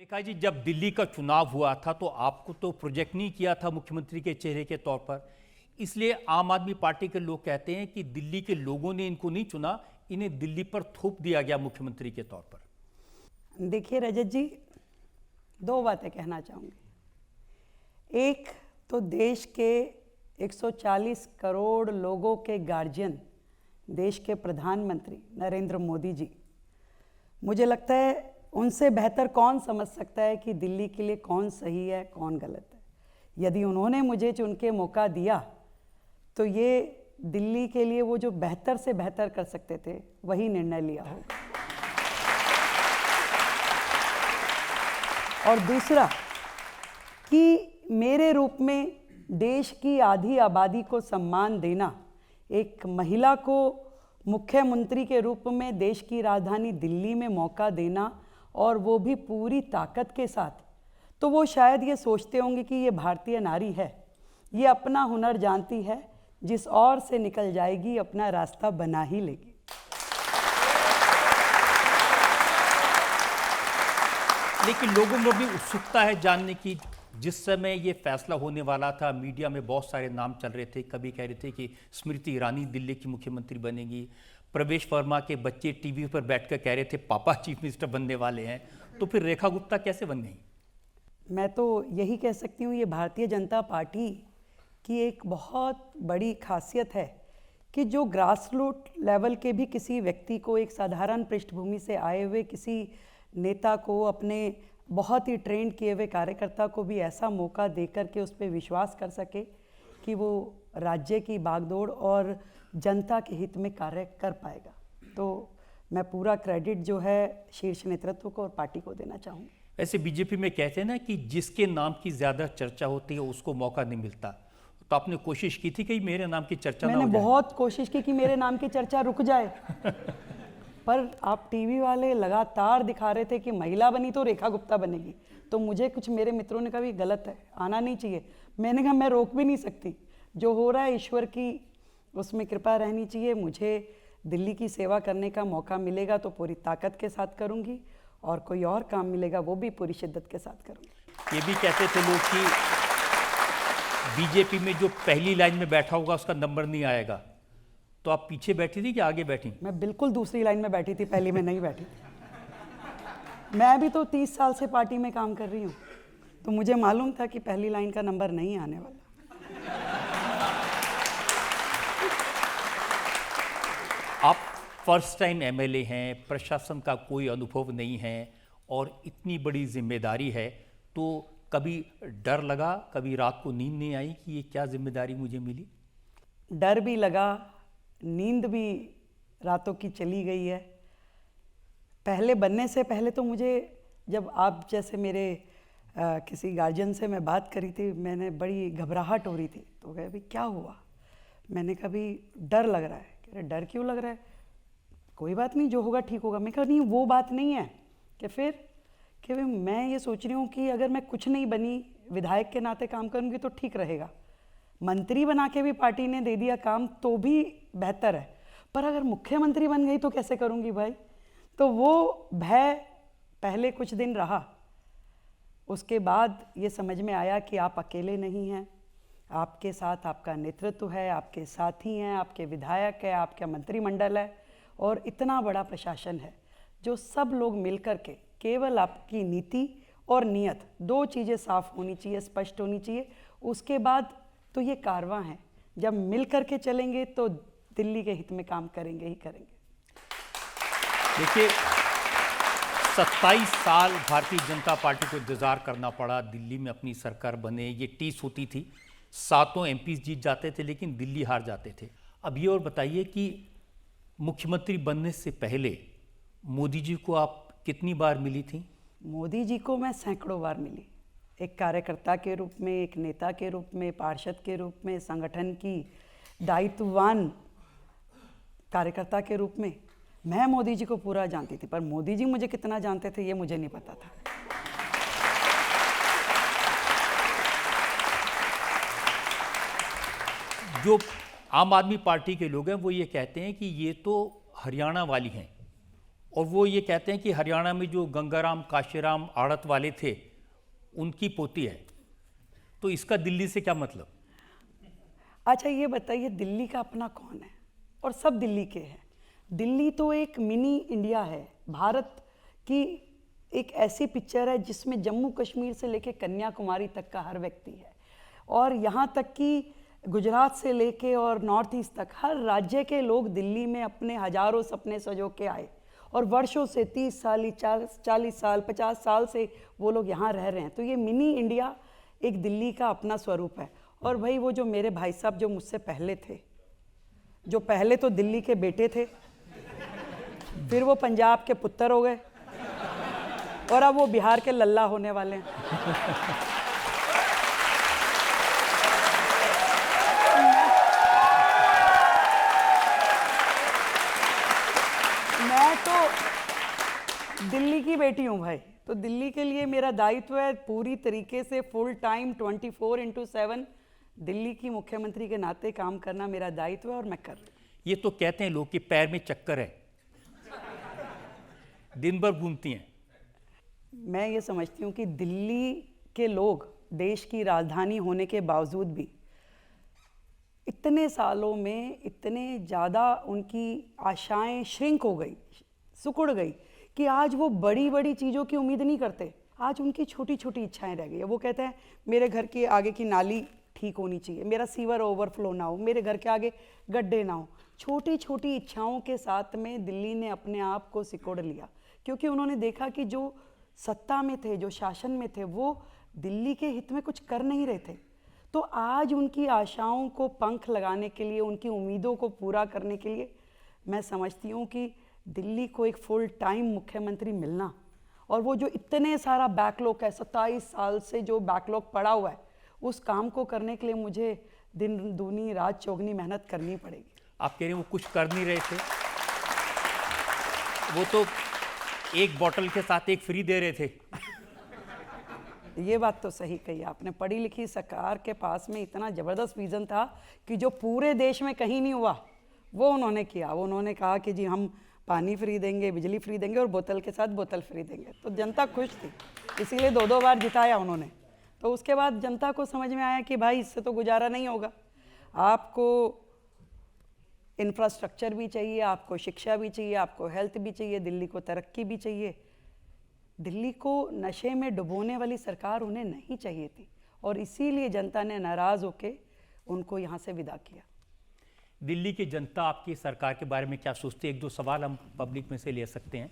रेखा जी, जब दिल्ली का चुनाव हुआ था तो आपको तो प्रोजेक्ट नहीं किया था मुख्यमंत्री के चेहरे के तौर पर, इसलिए आम आदमी पार्टी के लोग कहते हैं कि दिल्ली के लोगों ने इनको नहीं चुना, इन्हें दिल्ली पर थोप दिया गया मुख्यमंत्री के तौर पर। देखिए रजत जी, दो बातें कहना चाहूँगी। एक तो देश के 140 करोड़ लोगों के गार्जियन, देश के प्रधानमंत्री नरेंद्र मोदी जी, मुझे लगता है उनसे बेहतर कौन समझ सकता है कि दिल्ली के लिए कौन सही है कौन गलत है। यदि उन्होंने मुझे चुन के मौका दिया तो ये दिल्ली के लिए वो जो बेहतर से बेहतर कर सकते थे वही निर्णय लिया होगा। और दूसरा कि मेरे रूप में देश की आधी आबादी को सम्मान देना, एक महिला को मुख्यमंत्री के रूप में देश की राजधानी दिल्ली में मौका देना और वो भी पूरी ताकत के साथ, तो वो शायद ये सोचते होंगे कि ये भारतीय नारी है, ये अपना हुनर जानती है, जिस ओर से निकल जाएगी अपना रास्ता बना ही लेगी। लेकिन लोगों में भी उत्सुकता है जानने की। जिस समय ये फैसला होने वाला था, मीडिया में बहुत सारे नाम चल रहे थे। कभी कह रहे थे कि स्मृति ईरानी दिल्ली की मुख्यमंत्री बनेगी, प्रवेश वर्मा के बच्चे टीवी पर बैठकर कह रहे थे पापा चीफ मिनिस्टर बनने वाले हैं, तो फिर रेखा गुप्ता कैसे बन गई? मैं तो यही कह सकती हूँ, ये भारतीय जनता पार्टी की एक बहुत बड़ी खासियत है कि जो ग्रास रूट लेवल के भी किसी व्यक्ति को, एक साधारण पृष्ठभूमि से आए हुए किसी नेता को, अपने बहुत ही ट्रेंड किए हुए कार्यकर्ता को भी ऐसा मौका देकर के उस पर विश्वास कर सके कि वो राज्य की बागडोर और जनता के हित में कार्य कर पाएगा। तो मैं पूरा क्रेडिट जो है शीर्ष नेतृत्व को और पार्टी को देना चाहूँगी। वैसे बीजेपी में कहते हैं ना कि जिसके नाम की ज़्यादा चर्चा होती है उसको मौका नहीं मिलता, तो आपने कोशिश की थी कि मेरे नाम की चर्चा ना हो जाए? मैंने बहुत कोशिश की कि मेरे नाम की चर्चा रुक जाए पर आप टीवी वाले लगातार दिखा रहे थे कि महिला बनी तो रेखा गुप्ता बनेगी, तो मुझे कुछ मेरे मित्रों ने कहा भी गलत है, आना नहीं चाहिए। मैंने कहा मैं रोक भी नहीं सकती, जो हो रहा है ईश्वर की उसमें कृपा रहनी चाहिए। मुझे दिल्ली की सेवा करने का मौका मिलेगा तो पूरी ताकत के साथ करूँगी, और कोई और काम मिलेगा वो भी पूरी शिद्दत के साथ करूँगी। ये भी कहते थे लोग कि बीजेपी में जो पहली लाइन में बैठा होगा उसका नंबर नहीं आएगा, तो आप पीछे बैठी थी कि आगे बैठी? मैं बिल्कुल दूसरी लाइन में बैठी थी, पहली में नहीं बैठी थी। मैं भी तो 30 साल से पार्टी में काम कर रही हूँ, तो मुझे मालूम था कि पहली लाइन का नंबर नहीं आने वाला। आप फर्स्ट टाइम एमएलए हैं, प्रशासन का कोई अनुभव नहीं है और इतनी बड़ी जिम्मेदारी है, तो कभी डर लगा, कभी रात को नींद नहीं आई कि ये क्या जिम्मेदारी मुझे मिली? डर भी लगा, नींद भी रातों की चली गई है। पहले बनने से पहले तो मुझे, जब आप जैसे मेरे किसी गार्जियन से मैं बात करी थी, मैंने बड़ी घबराहट हो रही थी, तो कहे भाई क्या हुआ? मैंने कहा भी डर लग रहा है। कह रहे डर क्यों लग रहा है? कोई बात नहीं, जो होगा ठीक होगा। मैं कहा नहीं, वो बात नहीं है। कि फिर कि भाई मैं ये सोच रही हूँ कि अगर मैं कुछ नहीं बनी, विधायक के नाते काम करूँगी तो ठीक रहेगा, मंत्री बना के भी पार्टी ने दे दिया काम तो भी बेहतर है, पर अगर मुख्यमंत्री बन गई तो कैसे करूँगी भाई? तो वो भय पहले कुछ दिन रहा। उसके बाद ये समझ में आया कि आप अकेले नहीं हैं, आपके साथ आपका नेतृत्व है, आपके साथी हैं, आपके विधायक है, आपका मंत्रिमंडल है और इतना बड़ा प्रशासन है, जो सब लोग मिलकर के, केवल आपकी नीति और नियत, दो चीज़ें साफ होनी चाहिए, स्पष्ट होनी चाहिए। उसके बाद तो ये कारवां है, जब मिल करके चलेंगे तो दिल्ली के हित में काम करेंगे ही करेंगे। देखिए, 27 साल भारतीय जनता पार्टी को इंतजार करना पड़ा, दिल्ली में अपनी सरकार बने, ये टीस होती थी, 7 एमपी जीत जाते थे लेकिन दिल्ली हार जाते थे। अब ये और बताइए कि मुख्यमंत्री बनने से पहले मोदी जी को आप कितनी बार मिली थी? मोदी जी को मैं सैकड़ों बार मिली, एक कार्यकर्ता के रूप में, एक नेता के रूप में, पार्षद के रूप में, संगठन की दायित्ववान कार्यकर्ता के रूप में। मैं मोदी जी को पूरा जानती थी, पर मोदी जी मुझे कितना जानते थे ये मुझे नहीं पता था। जो आम आदमी पार्टी के लोग हैं वो ये कहते हैं कि ये तो हरियाणा वाली हैं और वो ये कहते हैं कि हरियाणा में जो गंगाराम काशीराम आड़त वाले थे उनकी पोती है, तो इसका दिल्ली से क्या मतलब? अच्छा ये बताइए, दिल्ली का अपना कौन है? और सब दिल्ली के हैं। दिल्ली तो एक मिनी इंडिया है, भारत की एक ऐसी पिक्चर है जिसमें जम्मू कश्मीर से लेके कन्याकुमारी तक का हर व्यक्ति है, और यहाँ तक कि गुजरात से लेके और नॉर्थ ईस्ट तक हर राज्य के लोग दिल्ली में अपने हजारों सपने सजो के आए, और वर्षों से 30 साल 40 साल 50 साल से वो लोग यहाँ रह रहे हैं। तो ये मिनी इंडिया एक दिल्ली का अपना स्वरूप है। और भाई वो जो मेरे भाई साहब जो मुझसे पहले थे, जो पहले तो दिल्ली के बेटे थे, फिर वो पंजाब के पुत्र हो गए, और अब वो बिहार के लल्ला होने वाले हैं। मैं तो दिल्ली की बेटी हूँ भाई, तो दिल्ली के लिए मेरा दायित्व है पूरी तरीके से फुल टाइम 24/7 दिल्ली की मुख्यमंत्री के नाते काम करना मेरा दायित्व है, और मैं कर रही हूँ। ये तो कहते हैं लोग कि पैर में चक्कर है, दिन भर घूमती हैं। मैं ये समझती हूँ कि दिल्ली के लोग देश की राजधानी होने के बावजूद भी इतने सालों में इतने ज़्यादा उनकी आशाएं श्रिंक हो गई, सिकुड़ गई, कि आज वो बड़ी बड़ी चीज़ों की उम्मीद नहीं करते। आज उनकी छोटी छोटी इच्छाएं रह गई है। वो कहते हैं मेरे घर के आगे की नाली ठीक होनी चाहिए, मेरा सीवर ओवरफ्लो ना हो, मेरे घर के आगे गड्ढे ना हो। छोटी छोटी इच्छाओं के साथ में दिल्ली ने अपने आप को सिकोड़ लिया, क्योंकि उन्होंने देखा कि जो सत्ता में थे, जो शासन में थे, वो दिल्ली के हित में कुछ कर नहीं रहे थे। तो आज उनकी आशाओं को पंख लगाने के लिए, उनकी उम्मीदों को पूरा करने के लिए मैं समझती हूँ कि दिल्ली को एक फुल टाइम मुख्यमंत्री मिलना, और वो जो इतने सारा बैकलॉग है, 27 साल से जो बैकलॉग पड़ा हुआ है, उस काम को करने के लिए मुझे दिन दूनी रात चौगनी मेहनत करनी पड़ेगी। आप कह रहे हैं वो कुछ कर नहीं रहे थे, वो तो एक बॉटल के साथ एक फ्री दे रहे थे। ये बात तो सही कही आपने। पढ़ी लिखी सरकार के पास में इतना ज़बरदस्त विज़न था कि जो पूरे देश में कहीं नहीं हुआ, वो उन्होंने किया। वो उन्होंने कहा कि जी हम पानी फ्री देंगे, बिजली फ्री देंगे, और बोतल के साथ बोतल फ्री देंगे। तो जनता खुश थी, इसीलिए 2-2 बार जिताया उन्होंने। तो उसके बाद जनता को समझ में आया कि भाई इससे तो गुजारा नहीं होगा, आपको इंफ्रास्ट्रक्चर भी चाहिए, आपको शिक्षा भी चाहिए, आपको हेल्थ भी चाहिए, दिल्ली को तरक्की भी चाहिए। दिल्ली को नशे में डुबोने वाली सरकार उन्हें नहीं चाहिए थी, और इसीलिए जनता ने नाराज़ होकर उनको यहाँ से विदा किया। दिल्ली की जनता आपकी सरकार के बारे में क्या सोचती है? 1-2 सवाल हम पब्लिक में से ले सकते हैं।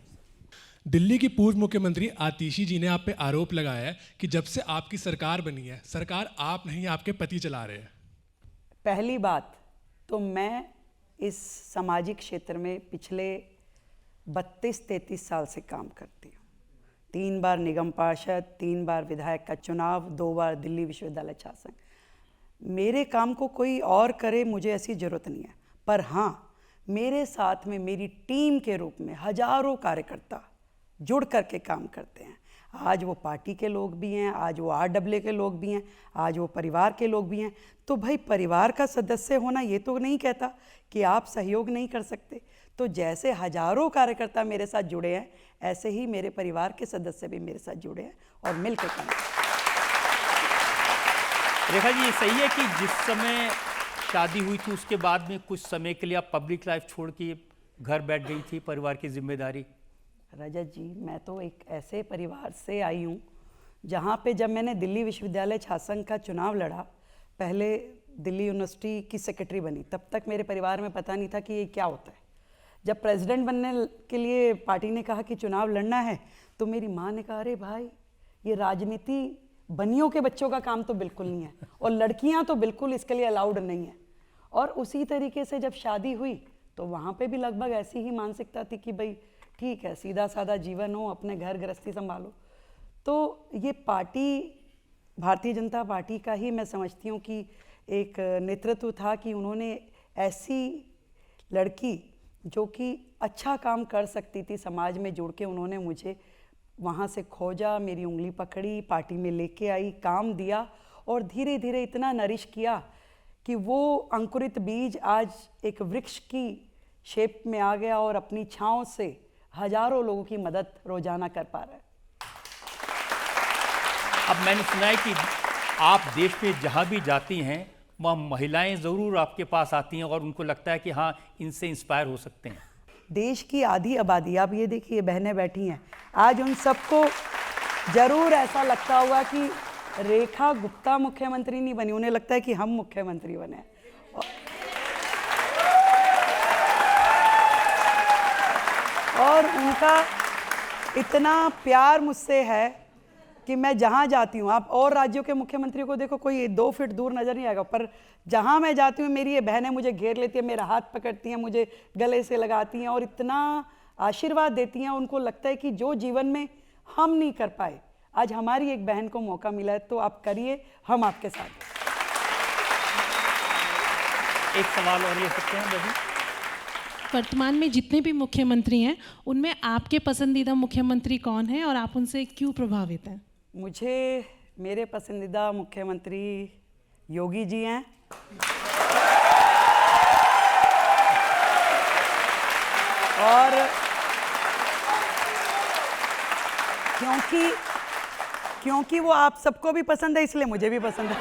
दिल्ली की पूर्व मुख्यमंत्री आतिशी जी ने आप पे आरोप लगाया है कि जब से आपकी सरकार बनी है, सरकार आप नहीं आपके पति चला रहे हैं। पहली बात तो मैं इस सामाजिक क्षेत्र में पिछले 32-33 साल से काम करती हूँ। 3 बार निगम पार्षद, 3 बार विधायक का चुनाव, 2 बार दिल्ली विश्वविद्यालय छात्र संघ। मेरे काम को कोई और करे, मुझे ऐसी ज़रूरत नहीं है। पर हाँ, मेरे साथ में मेरी टीम के रूप में हजारों कार्यकर्ता जुड़ करके काम करते हैं। आज वो पार्टी के लोग भी हैं, आज वो RWA के लोग भी हैं, आज वो परिवार के लोग भी हैं। तो भाई परिवार का सदस्य होना ये तो नहीं कहता कि आप सहयोग नहीं कर सकते। तो जैसे हजारों कार्यकर्ता मेरे साथ जुड़े हैं, ऐसे ही मेरे परिवार के सदस्य भी मेरे साथ जुड़े हैं, और मिलकर काम करते हैं। रेखा जी, ये सही है कि जिस समय शादी हुई थी उसके बाद में कुछ समय के लिए आप पब्लिक लाइफ छोड़ के घर बैठ गई थी, परिवार की जिम्मेदारी? रजत जी, मैं तो एक ऐसे परिवार से आई हूँ जहाँ पे जब मैंने दिल्ली विश्वविद्यालय छात्र संघ का चुनाव लड़ा, पहले दिल्ली यूनिवर्सिटी की सेक्रेटरी बनी, तब तक मेरे परिवार में पता नहीं था कि ये क्या होता है। जब प्रेसिडेंट बनने के लिए पार्टी ने कहा कि चुनाव लड़ना है, तो मेरी माँ ने कहा अरे भाई, ये राजनीति बनियों के बच्चों का काम तो बिल्कुल नहीं है, और लड़कियाँ तो बिल्कुल इसके लिए अलाउड नहीं है। और उसी तरीके से जब शादी हुई तो वहाँ पे भी लगभग ऐसी ही मानसिकता थी कि भाई ठीक है, सीधा साधा जीवन हो, अपने घर गृहस्थी संभालो। तो ये पार्टी, भारतीय जनता पार्टी का ही मैं समझती हूँ कि एक नेतृत्व था कि उन्होंने ऐसी लड़की जो कि अच्छा काम कर सकती थी समाज में जुड़ के, उन्होंने मुझे वहाँ से खोजा, मेरी उंगली पकड़ी, पार्टी में लेके आई, काम दिया, और धीरे धीरे इतना नरिश किया कि वो अंकुरित बीज आज एक वृक्ष की शेप में आ गया, और अपनी छाँव से हजारों लोगों की मदद रोजाना कर पा रहा है। अब मैंने सुना है कि आप देश में जहाँ भी जाती हैं वहाँ महिलाएं ज़रूर आपके पास आती हैं और उनको लगता है कि हाँ, इनसे इंस्पायर हो सकते हैं। देश की आधी आबादी, आप ये देखिए बहनें बैठी हैं, आज उन सबको जरूर ऐसा लगता होगा कि रेखा गुप्ता मुख्यमंत्री नहीं बनी, उन्हें लगता है कि हम मुख्यमंत्री बने। और उनका इतना प्यार मुझसे है कि मैं जहाँ जाती हूँ, आप और राज्यों के मुख्यमंत्री को देखो, कोई 2 फीट दूर नजर नहीं आएगा, पर जहाँ मैं जाती हूँ मेरी ये बहनें मुझे घेर लेती हैं, मेरा हाथ पकड़ती हैं, मुझे गले से लगाती हैं और इतना आशीर्वाद देती हैं। उनको लगता है कि जो जीवन में हम नहीं कर पाए, आज हमारी एक बहन को मौका मिला है, तो आप करिए, हम आपके साथ हैं। एक सवाल और ले सकते हैं रवि? वर्तमान में जितने भी मुख्यमंत्री हैं उनमें आपके पसंदीदा मुख्यमंत्री कौन है और आप उनसे क्यों प्रभावित हैं? मुझे मेरे पसंदीदा मुख्यमंत्री योगी जी हैं। और क्योंकि वो आप सबको भी पसंद है, इसलिए मुझे भी पसंद है।